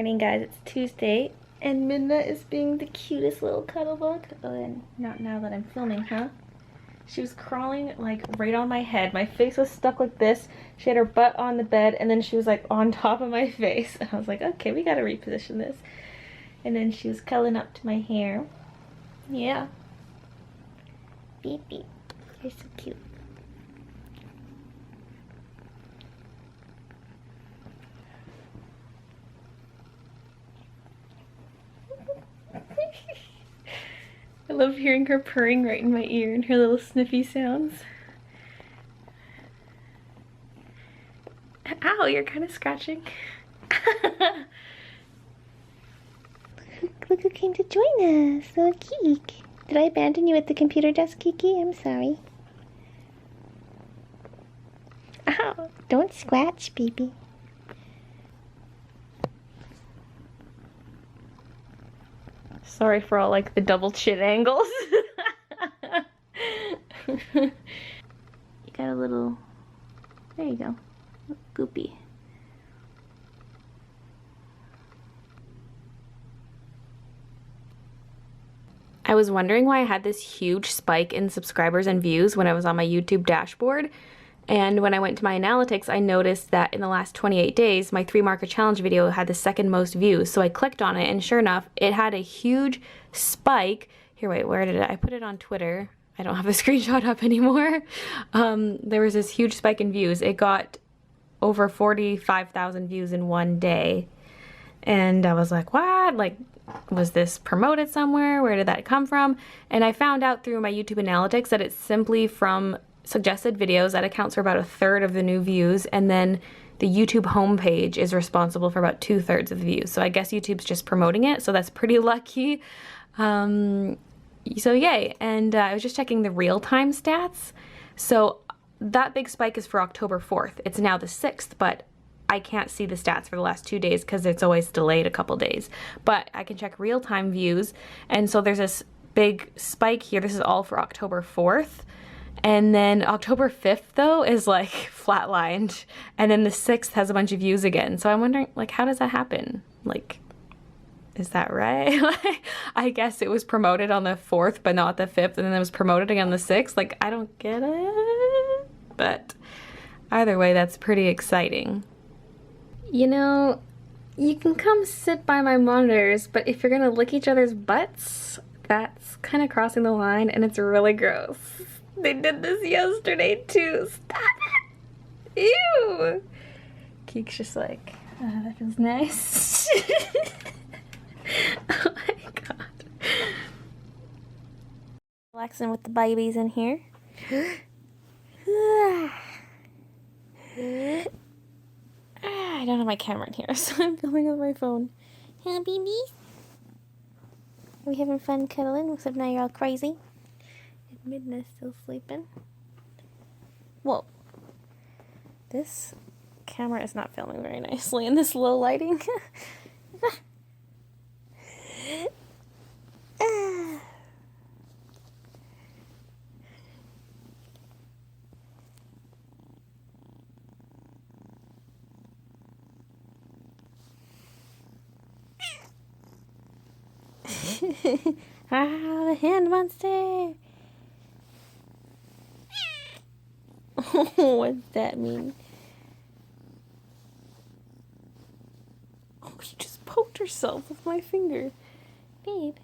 morning, guys. It's Tuesday, and Midna is being the cutest little cuddle bug. Oh, and not now that I'm filming, huh? She was crawling like right on my head. My face was stuck like this. She had her butt on the bed, and then she was like on top of my face. I was like, okay, we gotta reposition this. And then she was cuddling up to my hair. Yeah. Beep beep. You're so cute. I love hearing her purring right in my ear and her little sniffy sounds. Ow, you're kind of scratching. Look who came to join us, little Keek. Did I abandon you at the computer desk, Kiki? I'm sorry. Ow, don't scratch, baby. Sorry for all like the double chin angles. You got a little, there you go, goopy. I was wondering why I had this huge spike in subscribers and views when I was on my YouTube dashboard. And when I went to my analytics, I noticed that in the last 28 days, my 3 marker challenge video had the second most views. So I clicked on it, and sure enough, it had a huge spike. Here, wait, where did I put it on Twitter? I don't have the screenshot up anymore. There was this huge spike in views. It got over 45,000 views in one day. And I was like, what? Like, was this promoted somewhere? Where did that come from? And I found out through my YouTube analytics that it's simply from suggested videos. That accounts for about 1/3 of the new views, and then the YouTube homepage is responsible for about 2/3 of the views. So I guess YouTube's just promoting it, so that's pretty lucky. So yay. And I was just checking the real-time stats. So that big spike is for October 4th. It's now the 6th, but I can't see the stats for the last 2 days because it's always delayed a couple days. But I can check real-time views, and so there's this big spike here. This is all for October 4th. And then October 5th, though, is like flatlined. And then the 6th has a bunch of views again. So I'm wondering, like, how does that happen? Like, is that right? I guess it was promoted on the 4th, but not the 5th. And then it was promoted again on the 6th. Like, I don't get it. But either way, that's pretty exciting. You know, you can come sit by my monitors, but if you're gonna lick each other's butts, that's kind of crossing the line, and it's really gross. They did this yesterday too. Stop it! Ew! Keek's just like, oh, that feels nice. Oh my god. Relaxing with the babies in here. I don't have my camera in here, so I'm filming with my phone. Huh, babies? Are we having fun cuddling? Except now you're all crazy. Midna's still sleeping. Whoa. This camera is not filming very nicely in this low lighting. Ah, the hand monster! Oh, what does that mean? Oh, she just poked herself with my finger. Babe.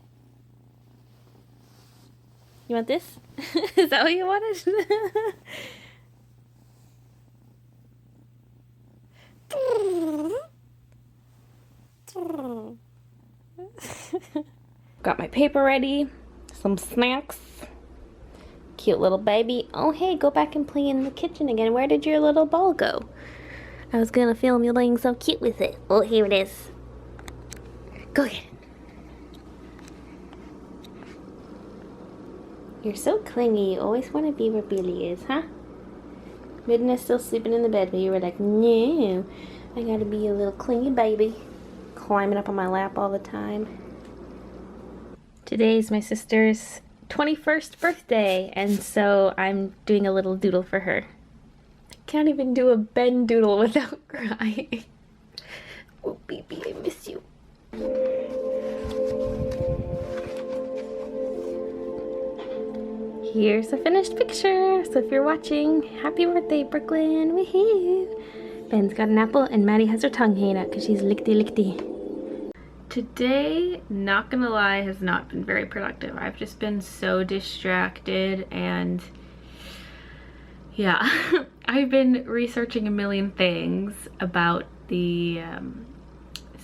You want this? Is that what you wanted? Got my paper ready. Some snacks. Cute little baby. Oh, hey, go back and play in the kitchen again. Where did your little ball go? I was gonna film you playing so cute with it. Oh, here it is. Go get it. You're so clingy. You always want to be where Baylee is, huh? Midna's still sleeping in the bed, but you were like, no, I gotta be a little clingy baby. Climbing up on my lap all the time. Today's my sister's 21st birthday, and so I'm doing a little doodle for her. I can't even do a Ben doodle without crying. Oh, baby, I miss you. Here's a finished picture. So if you're watching, happy birthday, Brooklyn. Woohoo! Ben's got an apple and Maddie has her tongue hanging out because she's lickety. Today, not gonna lie, has not been very productive. I've just been so distracted and yeah, I've been researching a million things about the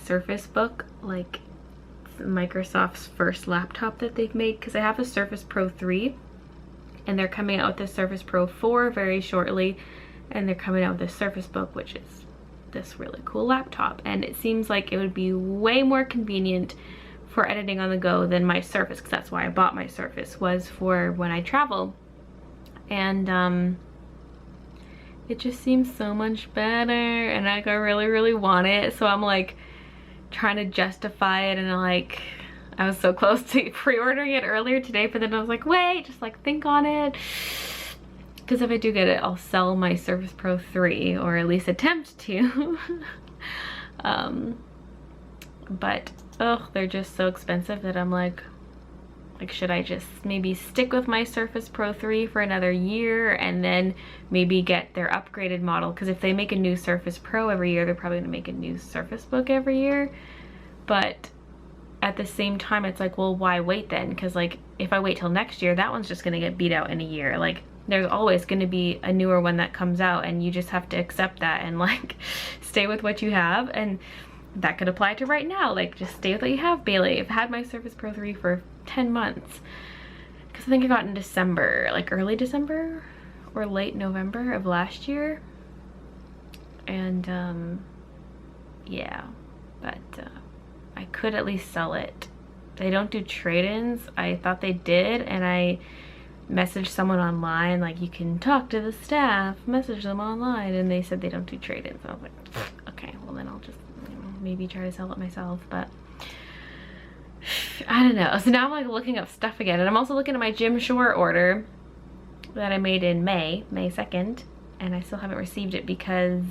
Surface Book, like Microsoft's first laptop that they've made, because I have a Surface Pro 3 and they're coming out with the Surface Pro 4 very shortly, and they're coming out with the Surface Book, which is this really cool laptop, and it seems like it would be way more convenient for editing on the go than my Surface, because that's why I bought my Surface, was for when I travel. And it just seems so much better, and I really want it, so I'm like trying to justify it, and like I was so close to pre-ordering it earlier today, but then I was like, wait, just like think on it, because if I do get it, I'll sell my Surface Pro 3, or at least attempt to. But oh, they're just so expensive that I'm like should I just maybe stick with my Surface Pro 3 for another year and then maybe get their upgraded model, because if they make a new Surface Pro every year, they're probably gonna make a new Surface Book every year. But at the same time, it's like, well, why wait then? Because like if I wait till next year, that one's just gonna get beat out in a year. Like there's always gonna be a newer one that comes out, and you just have to accept that and like stay with what you have. And that could apply to right now, like just stay with what you have, Baylee. I've had my Surface Pro 3 for 10 months, because I think I got in December, like early December or late November of last year. And yeah, but I could at least sell it. They don't do trade-ins. I thought they did, and I messaged someone online, like you can talk to the staff, message them online, and they said they don't do trade-ins. I was like, okay, well then I'll just, you know, maybe try to sell it myself. But I don't know. So now I'm like looking up stuff again, and I'm also looking at my Jim Shore order that I made in May 2nd, and I still haven't received it because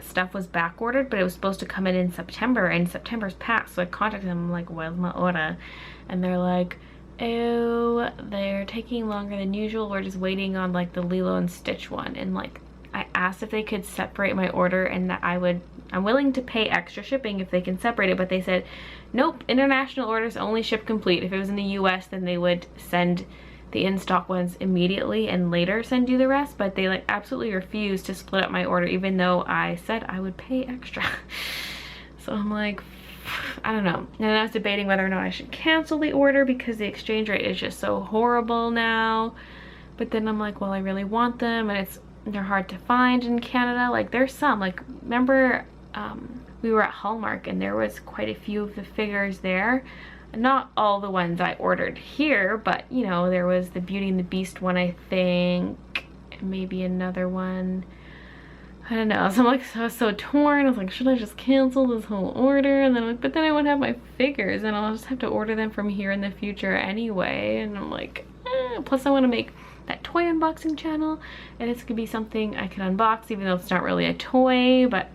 stuff was back ordered, but it was supposed to come in September, and September's passed. So I contacted them, I'm like, where's my order? And they're like, oh, they're taking longer than usual, we're just waiting on like the Lilo and Stitch one. And like I asked if they could separate my order, and that I'm willing to pay extra shipping if they can separate it, but they said nope, international orders only ship complete. If it was in the US, then they would send the in-stock ones immediately and later send you the rest, but they like absolutely refused to split up my order, even though I said I would pay extra. So I'm like, I don't know. And I was debating whether or not I should cancel the order because the exchange rate is just so horrible now. But then I'm like, well, I really want them, and they're hard to find in Canada. Like there's some, like remember we were at Hallmark and there was quite a few of the figures there. Not all the ones I ordered here, but you know, there was the Beauty and the Beast one, I think, and maybe another one. I don't know. So I'm like so torn. I was like, should I just cancel this whole order? And then I'm like, but then I won't have my figures, and I'll just have to order them from here in the future anyway. And I'm like, plus I want to make that toy unboxing channel, and it's gonna be something I can unbox, even though it's not really a toy. But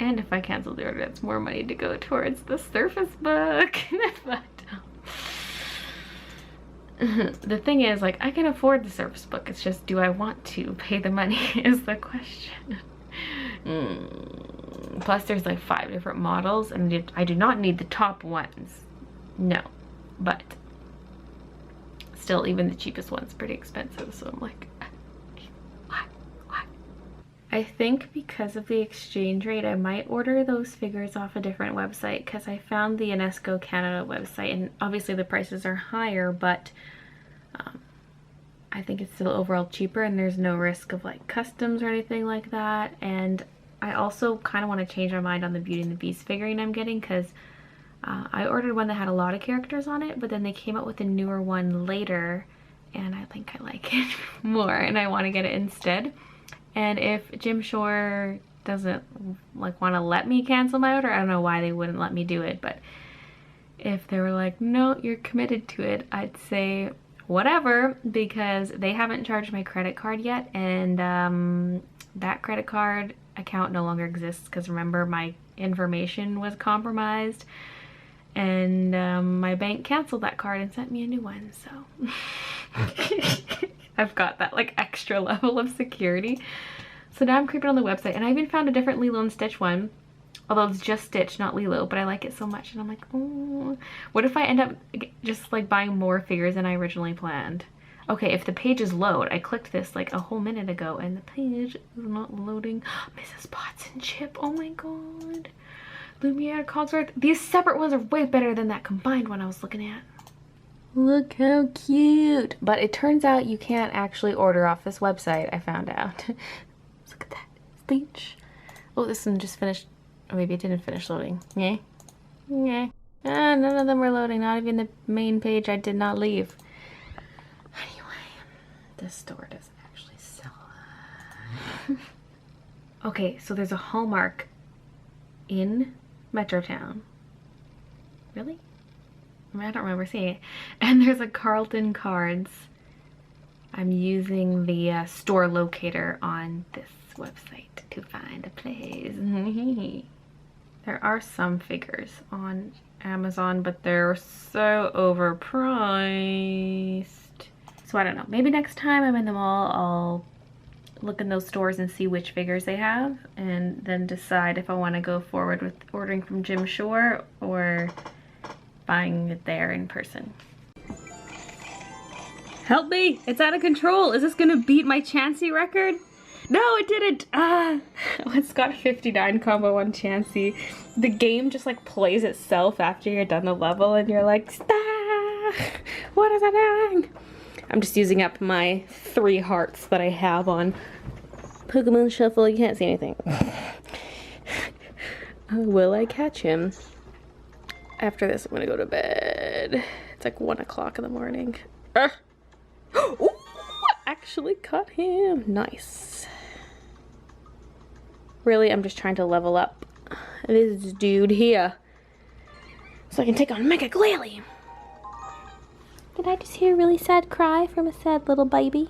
and if I cancel the order, that's more money to go towards the Surface Book. But the thing is, like, I can afford the Surface Book. It's just, do I want to pay the money is the question. Plus there's like 5 different models, and I do not need the top ones. No, but still, even the cheapest one's pretty expensive, so I'm like, why? I think because of the exchange rate, I might order those figures off a different website, because I found the UNESCO Canada website, and obviously the prices are higher, but I think it's still overall cheaper, and there's no risk of like customs or anything like that. And I also kind of want to change my mind on the Beauty and the Beast figurine I'm getting, because I ordered one that had a lot of characters on it, but then they came out with a newer one later, and I think I like it more, and I want to get it instead. And if Jim Shore doesn't like want to let me cancel my order, I don't know why they wouldn't let me do it, but if they were like, no, you're committed to it, I'd say whatever, because they haven't charged my credit card yet, and that credit card account no longer exists because remember my information was compromised, and my bank canceled that card and sent me a new one, so I've got that like extra level of security. So now I'm creeping on the website, and I even found a different Lilo and Stitch one, although it's just Stitch, not Lilo, but I like it so much, and I'm like, oh, what if I end up just like buying more figures than I originally planned? Okay, if the pages load, I clicked this like a whole minute ago and the page is not loading. Mrs. Potts and Chip, oh my god. Lumiere, Cogsworth. These separate ones are way better than that combined one I was looking at. Look how cute. But it turns out you can't actually order off this website, I found out. Look at that speech. Oh, this one just finished. Or maybe it didn't finish loading. Yeah. Yeah. Ah, none of them were loading, not even the main page I did not leave. This store doesn't actually sell. Okay, so there's a Hallmark in Metrotown. Really? I mean, I don't remember seeing it. And there's a Carlton Cards. I'm using the store locator on this website to find a place. There are some figures on Amazon, but they're so overpriced. So I don't know, maybe next time I'm in the mall, I'll look in those stores and see which figures they have, and then decide if I want to go forward with ordering from Jim Shore or buying it there in person. Help me! It's out of control! Is this gonna beat my Chansey record? No, it didn't! Ah! It's got 59 combo on Chansey. The game just like plays itself after you're done the level and you're like, stop! What is I doing? I'm just using up my 3 hearts that I have on Pokemon Shuffle. You can't see anything. Will I catch him? After this, I'm gonna go to bed. It's like 1 o'clock in the morning. Ooh, actually caught him. Nice. Really, I'm just trying to level up this dude here so I can take on Macleod. Did I just hear a really sad cry from a sad little baby?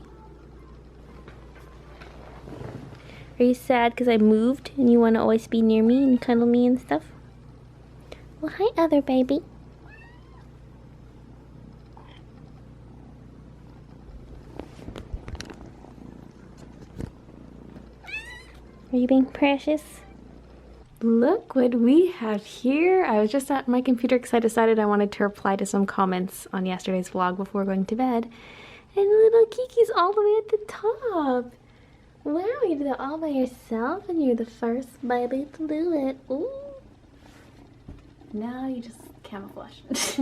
Are you sad because I moved and you want to always be near me and cuddle me and stuff? Well, hi, other baby. Are you being precious? Look what we have here. I was just at my computer because I decided I wanted to reply to some comments on yesterday's vlog before going to bed. And little Kiki's all the way at the top. Wow, you did it all by yourself and you're the first baby to do it. Ooh. Now you just camouflage. Is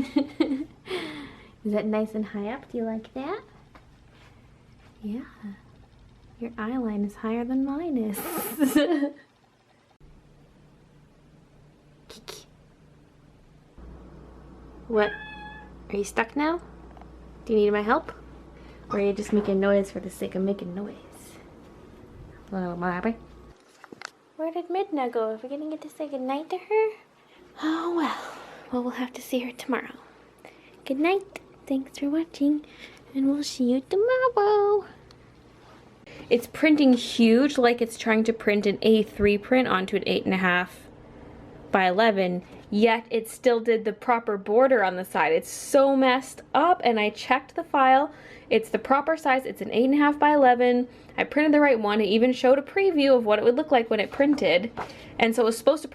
that nice and high up? Do you like that? Yeah. Your eye line is higher than mine is. Kiki. What? Are you stuck now? Do you need my help? Or are you just making noise for the sake of making noise? Little Bobby. Where did Midna go? Are we gonna get to say goodnight to her? Oh well. Well, we'll have to see her tomorrow. Good night. Thanks for watching. And we'll see you tomorrow. It's printing huge, like it's trying to print an A3 print onto an 8.5 by 11, yet it still did the proper border on the side. It's so messed up, and I checked the file. It's the proper size. It's an 8.5 by 11. I printed the right one. It even showed a preview of what it would look like when it printed, and so it was supposed to print